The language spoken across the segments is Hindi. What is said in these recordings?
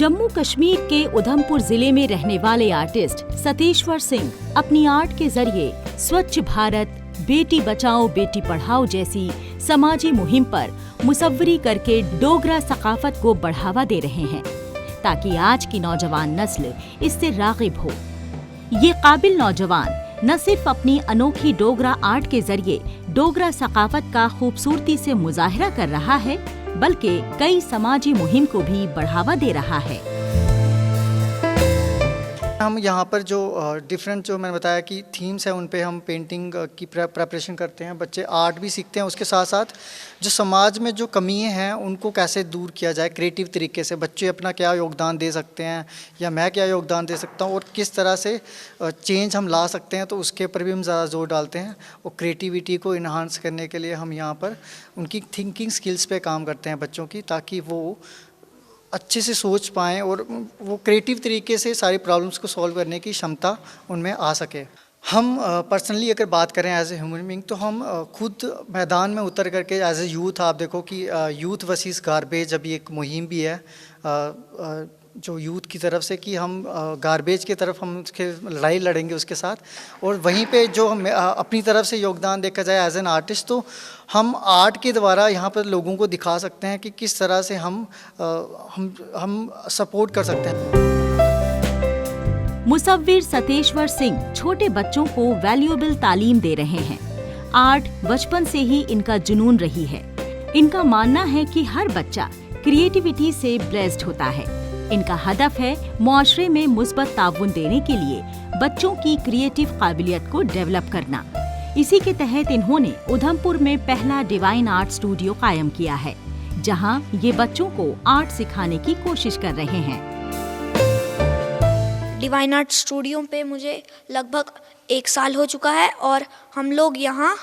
जम्मू कश्मीर के उधमपुर जिले में रहने वाले आर्टिस्ट सतेश्वर सिंह अपनी आर्ट के जरिए स्वच्छ भारत, बेटी बचाओ बेटी पढ़ाओ जैसी समाजी मुहिम पर मुसव्वरी करके डोगरा सकाफत को बढ़ावा दे रहे हैं ताकि आज की नौजवान नस्ल इससे राग़िब हो। ये काबिल नौजवान न सिर्फ अपनी अनोखी डोगरा आर्ट के जरिए डोगरा सकाफत का खूबसूरती से मुजाहिरा कर रहा है बल्कि कई समाजी मुहिम को भी बढ़ावा दे रहा है। हम यहाँ पर जो डिफरेंट जो मैंने बताया कि थीम्स हैं उन पे हम पेंटिंग की प्रेपरेशन करते हैं। बच्चे आर्ट भी सीखते हैं, उसके साथ साथ जो समाज में जो कमियाँ हैं उनको कैसे दूर किया जाए क्रिएटिव तरीके से। बच्चे अपना क्या योगदान दे सकते हैं या मैं क्या योगदान दे सकता हूँ और किस तरह से चेंज हम ला सकते हैं, तो उसके ऊपर भी हम ज़्यादा जोर डालते हैं। और क्रिएटिविटी को इन्हांस करने के लिए हम यहाँ पर उनकी थिंकिंग स्किल्स पे काम करते हैं बच्चों की, ताकि वो अच्छे से सोच पाएँ और वो क्रिएटिव तरीके से सारी प्रॉब्लम्स को सॉल्व करने की क्षमता उनमें आ सके। हम पर्सनली अगर बात करें एज ए ह्यूमन बीइंग, तो हम खुद मैदान में उतर करके एज ए यूथ, आप देखो कि यूथ वर्सेस गार्बेज अभी एक मुहिम भी है जो यूथ की तरफ से कि हम गार्बेज की तरफ हम उसके लड़ाई लड़ेंगे उसके साथ। और वहीं पे जो हम अपनी तरफ से योगदान देखा जाए एज एन आर्टिस्ट, तो हम आर्ट के द्वारा यहाँ पर लोगों को दिखा सकते हैं कि किस तरह से हम सपोर्ट कर सकते हैं। मुसव्विर सतेश्वर सिंह छोटे बच्चों को वैल्यूएबल तालीम दे रहे हैं। आर्ट बचपन से ही इनका जुनून रही है। इनका मानना है कि हर बच्चा क्रिएटिविटी से ब्लेस्ड होता है। इनका हदफ है मुआशरे में मुस्बत ताउन देने के लिए बच्चों की क्रिएटिव काबिलियत को डेवलप करना। इसी के तहत इन्होंने उधमपुर में पहला डिवाइन आर्ट स्टूडियो कायम किया है, जहां ये बच्चों को आर्ट सिखाने की कोशिश कर रहे हैं। डिवाइन आर्ट स्टूडियो पे मुझे लगभग 1 साल हो चुका है और हम लोग यहाँ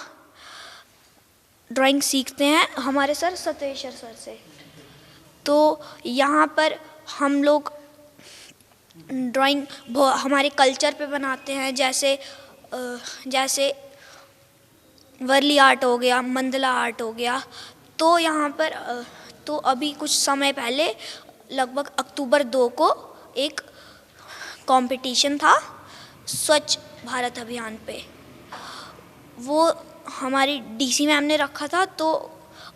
ड्राइंग सीखते हैं हमारे सर सतेश्वर सर से। तो यहाँ पर हम लोग ड्राइंग हमारे कल्चर पे बनाते हैं, जैसे वर्ली आर्ट हो गया, मंडला आर्ट हो गया। तो यहाँ पर तो अभी कुछ समय पहले लगभग अक्टूबर 2 को एक कंपटीशन था स्वच्छ भारत अभियान पे। वो हमारी डीसी मैम ने रखा था, तो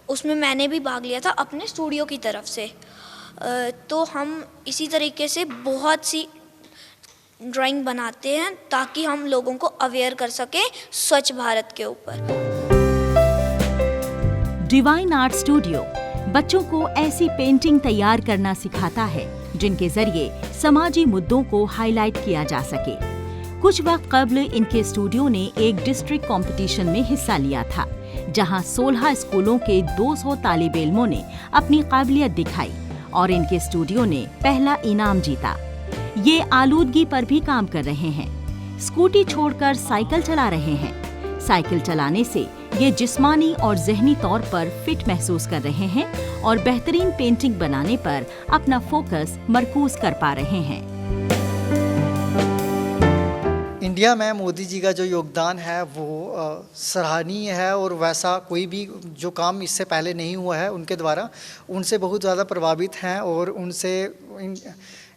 उसमें मैंने भी भाग लिया था अपने स्टूडियो की तरफ से। तो हम इसी तरीके से बहुत सी ड्राइंग बनाते हैं ताकि हम लोगों को अवेयर कर सकें स्वच्छ भारत के ऊपर। डिवाइन आर्ट स्टूडियो बच्चों को ऐसी पेंटिंग तैयार करना सिखाता है जिनके जरिए समाजी मुद्दों को हाईलाइट किया जा सके। कुछ वक्त कबल इनके स्टूडियो ने एक डिस्ट्रिक्ट कंपटीशन में हिस्सा लिया था, जहां 16 स्कूलों के 200 तालिब इल्मों ने अपनी काबिलियत दिखाई और इनके स्टूडियो ने पहला इनाम जीता। ये आलूदगी पर भी काम कर रहे हैं। स्कूटी छोड़कर साइकिल चला रहे हैं। साइकिल चलाने से ये जिस्मानी और ज़हनी तौर पर फिट महसूस कर रहे हैं और बेहतरीन पेंटिंग बनाने पर अपना फोकस मरकूज कर पा रहे हैं। इंडिया में मोदी जी का जो योगदान है वो सराहनीय है और वैसा कोई भी जो काम इससे पहले नहीं हुआ है उनके द्वारा, उनसे बहुत ज़्यादा प्रभावित हैं और उनसे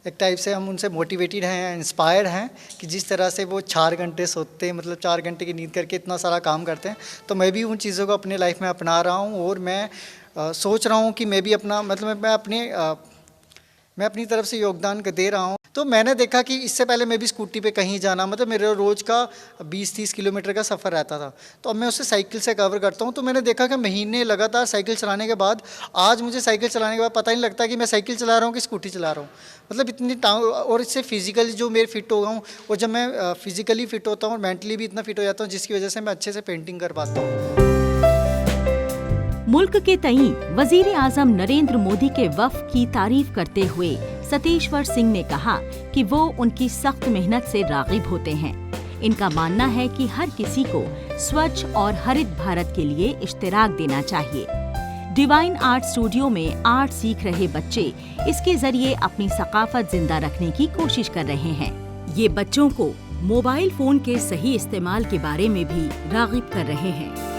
एक टाइप से हम उनसे मोटिवेटेड हैं, इंस्पायर्ड हैं कि जिस तरह से वो 4 घंटे सोते हैं, मतलब 4 घंटे की नींद करके इतना सारा काम करते हैं। तो मैं भी उन चीज़ों को अपने लाइफ में अपना रहा हूँ और मैं सोच रहा हूँ कि मैं भी अपना मतलब मैं अपनी तरफ से योगदान दे रहा हूँ। तो मैंने देखा कि इससे पहले मैं भी स्कूटी पे कहीं जाना, मतलब मेरे रोज़ का 20-30 किलोमीटर का सफ़र रहता था, तो अब मैं उसे साइकिल से कवर करता हूँ। तो मैंने देखा कि महीने लगातार साइकिल चलाने के बाद आज मुझे साइकिल चलाने के बाद पता नहीं लगता कि मैं साइकिल चला रहा हूँ कि स्कूटी चला रहा हूँ। मतलब इतनी और इससे फिज़िकली जो मेरे फिट हो गया हूँ, और जब मैं फिज़िकली फ़िट होता हूँ और मेंटली भी इतना फिट हो जाता हूँ जिसकी वजह से मैं अच्छे से पेंटिंग कर पाता हूँ। मुल्क के तई वजीर आजम नरेंद्र मोदी के वफ़्द की तारीफ करते हुए सतेश्वर सिंह ने कहा कि वो उनकी सख्त मेहनत से राग़िब होते हैं। इनका मानना है कि हर किसी को स्वच्छ और हरित भारत के लिए इश्तिराक देना चाहिए। डिवाइन आर्ट स्टूडियो में आर्ट सीख रहे बच्चे इसके जरिए अपनी सकाफत जिंदा रखने की कोशिश कर रहे हैं। ये बच्चों को मोबाइल फोन के सही इस्तेमाल के बारे में भी राग़िब कर रहे हैं।